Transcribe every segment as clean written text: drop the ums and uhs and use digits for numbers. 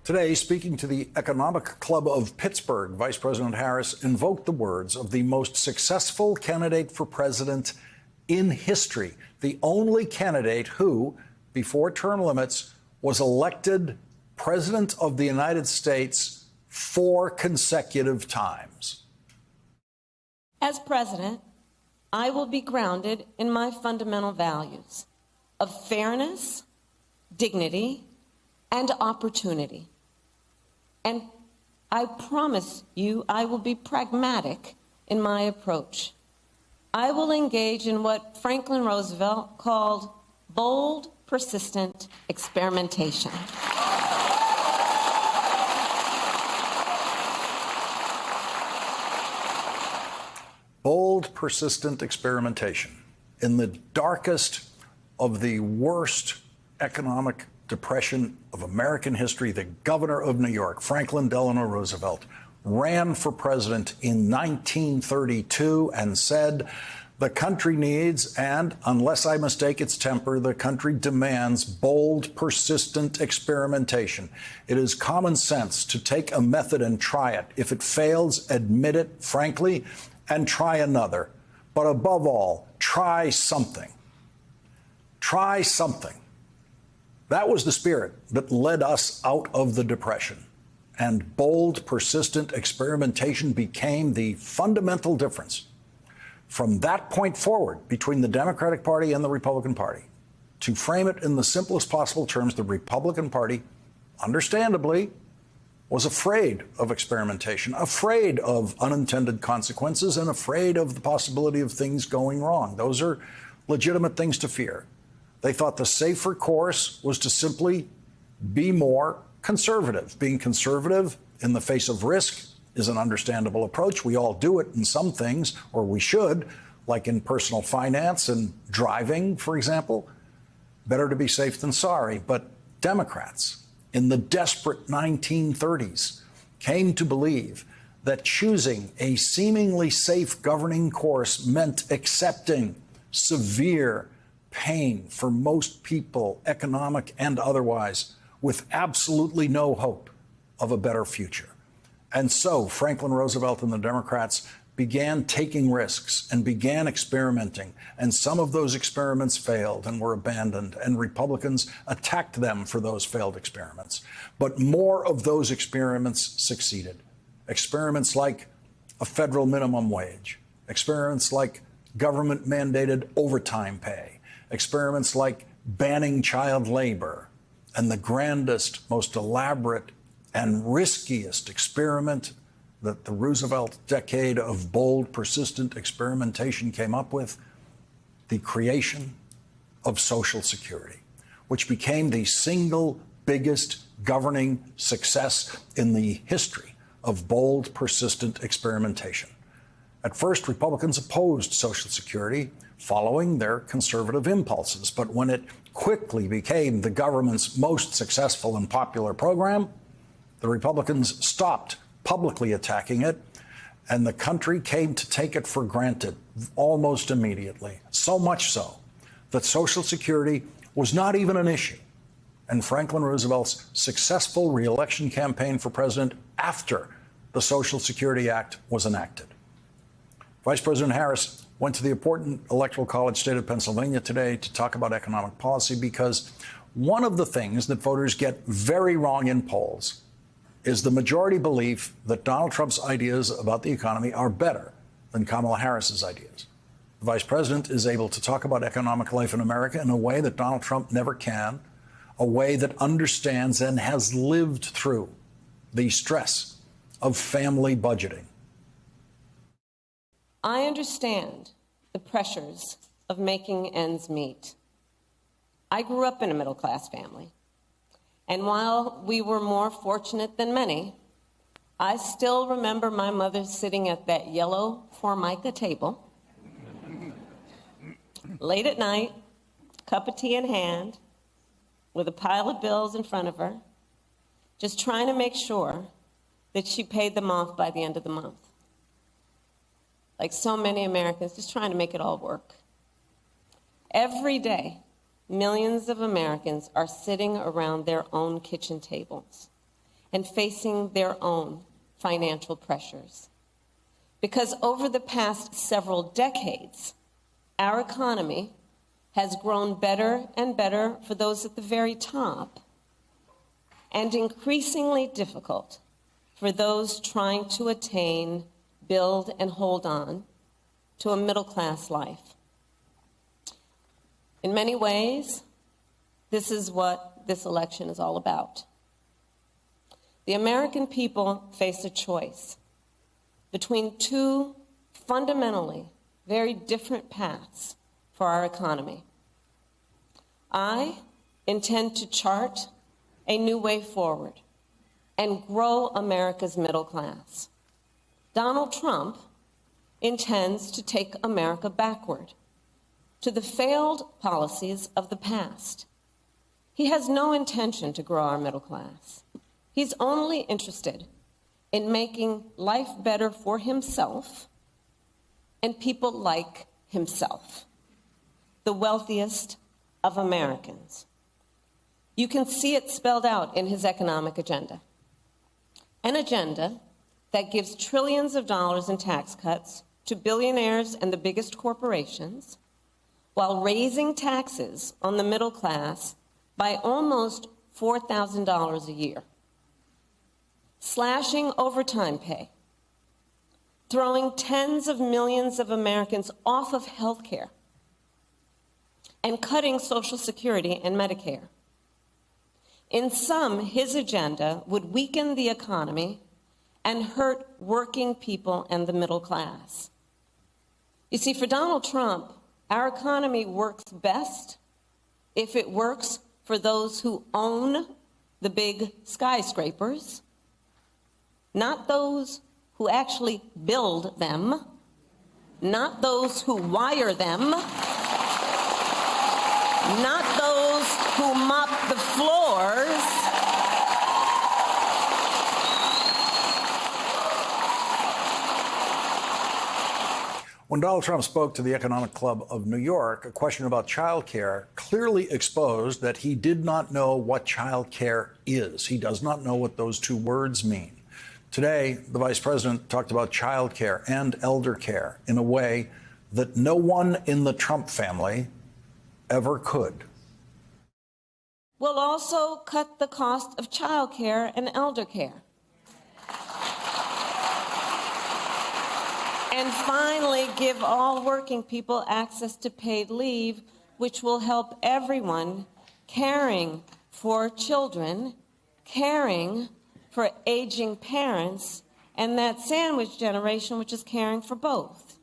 Today, speaking to the Economic Club of Pittsburgh, Vice President Harris invoked the words of the most successful candidate for president in history, the only candidate who, before term limits, was elected President of the United States 4 consecutive times. As president, I will be grounded in my fundamental values of fairness, dignity, and opportunity. And I promise you I will be pragmatic in my approach. I will engage in what Franklin Roosevelt called bold, persistent experimentation. Bold, persistent experimentation. In the darkest of the worst economic depression of American history, the governor of New York, Franklin Delano Roosevelt, ran for president in 1932 and said, "The country needs, and unless I mistake its temper, the country demands bold, persistent experimentation. It is common sense to take a method and try it. If it fails, admit it frankly and try another. But above all, try something. Try something." That was the spirit that led us out of the Depression. And bold, persistent experimentation became the fundamental difference from that point forward between the Democratic Party and the Republican Party. To frame it in the simplest possible terms, the Republican Party, understandably, was afraid of experimentation, afraid of unintended consequences, and afraid of the possibility of things going wrong. Those are legitimate things to fear. They thought the safer course was to simply be more conservative. Being conservative in the face of risk is an understandable approach. We all do it in some things, or we should, like in personal finance and driving, for example. Better to be safe than sorry. But Democrats in the desperate 1930s came to believe that choosing a seemingly safe governing course meant accepting severe pain for most people, economic and otherwise, with absolutely no hope of a better future. And so Franklin Roosevelt and the Democrats began taking risks and began experimenting. And some of those experiments failed and were abandoned, and Republicans attacked them for those failed experiments. But more of those experiments succeeded. Experiments like a federal minimum wage, experiments like government-mandated overtime pay, experiments like banning child labor, and the grandest, most elaborate, and riskiest experiment that the Roosevelt decade of bold, persistent experimentation came up with, the creation of Social Security, which became the single biggest governing success in the history of bold, persistent experimentation. At first, Republicans opposed Social Security, following their conservative impulses. But when it quickly became the government's most successful and popular program, the Republicans stopped publicly attacking it, and the country came to take it for granted almost immediately. So much so that Social Security was not even an issue. And Franklin Roosevelt's successful re-election campaign for president after the Social Security Act was enacted. Vice President Harris went to the important Electoral College state of Pennsylvania today to talk about economic policy, because one of the things that voters get very wrong in polls is the majority belief that Donald Trump's ideas about the economy are better than Kamala Harris's ideas. The vice president is able to talk about economic life in America in a way that Donald Trump never can, a way that understands and has lived through the stress of family budgeting. I understand the pressures of making ends meet. I grew up in a middle-class family, and while we were more fortunate than many, I still remember my mother sitting at that yellow Formica table, late at night, cup of tea in hand, with a pile of bills in front of her, just trying to make sure that she paid them off by the end of the month. Like so many Americans, just trying to make it all work. Every day, millions of Americans are sitting around their own kitchen tables and facing their own financial pressures. Because over the past several decades, our economy has grown better and better for those at the very top, and increasingly difficult for those trying to attain, build, and hold on to a middle-class life. In many ways, this is what this election is all about. The American people face a choice between two fundamentally very different paths for our economy. I intend to chart a new way forward and grow America's middle class. Donald Trump intends to take America backward to the failed policies of the past. He has no intention to grow our middle class. He's only interested in making life better for himself and people like himself, the wealthiest of Americans. You can see it spelled out in his economic agenda, an agenda that gives trillions of dollars in tax cuts to billionaires and the biggest corporations, while raising taxes on the middle class by almost $4,000 a year, slashing overtime pay, throwing tens of millions of Americans off of health care, and cutting Social Security and Medicare. In sum, his agenda would weaken the economy and hurt working people and the middle class. You see, for Donald Trump, our economy works best if it works for those who own the big skyscrapers, not those who actually build them, not those who wire them, not those who mop the floors. When Donald Trump spoke to the Economic Club of New York, a question about child care clearly exposed that he did not know what child care is. He does not know what those two words mean. Today, the vice president talked about child care and elder care in a way that no one in the Trump family ever could. We'll also cut the cost of child care and elder care. And finally, give all working people access to paid leave, which will help everyone caring for children, caring for aging parents, and that sandwich generation, which is caring for both.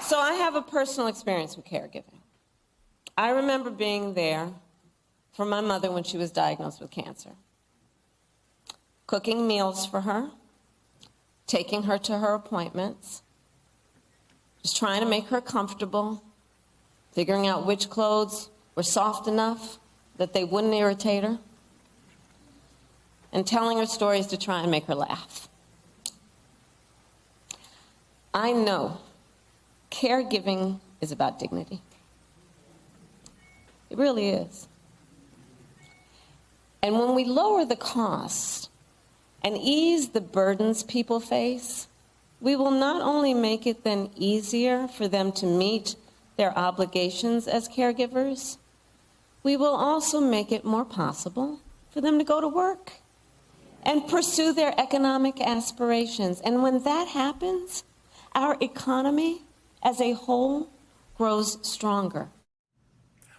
So I have a personal experience with caregiving. I remember being there for my mother when she was diagnosed with cancer, cooking meals for her, taking her to her appointments, just trying to make her comfortable, figuring out which clothes were soft enough that they wouldn't irritate her, and telling her stories to try and make her laugh. I know caregiving is about dignity. It really is. And when we lower the cost and ease the burdens people face, we will not only make it then easier for them to meet their obligations as caregivers, we will also make it more possible for them to go to work and pursue their economic aspirations. And when that happens, our economy as a whole grows stronger.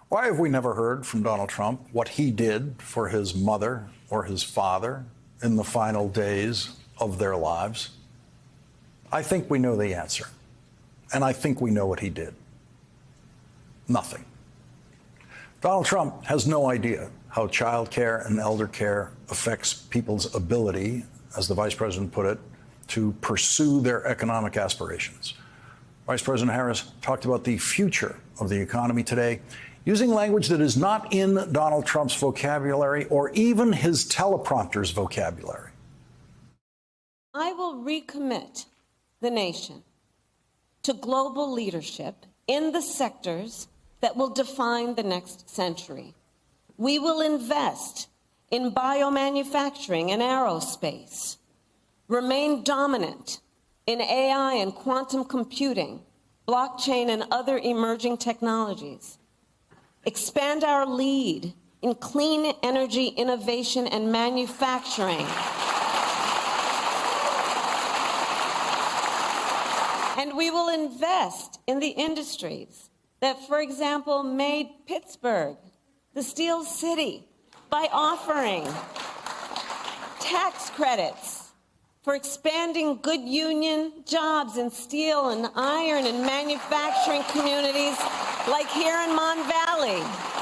Why have we never heard from Donald Trump what he did for his mother or his father in the final days of their lives? I think we know the answer, and I think we know what he did. Nothing. Donald Trump has no idea how child care and elder care affects people's ability, as the vice president put it, to pursue their economic aspirations. Vice President Harris talked about the future of the economy today, using language that is not in Donald Trump's vocabulary or even his teleprompter's vocabulary. I will recommit the nation to global leadership in the sectors that will define the next century. We will invest in biomanufacturing and aerospace, remain dominant in AI and quantum computing, blockchain and other emerging technologies, expand our lead in clean energy innovation and manufacturing, and we will invest in the industries that, for example, made Pittsburgh the Steel City by offering tax credits for expanding good union jobs in steel and iron and manufacturing communities like here in Mon Valley.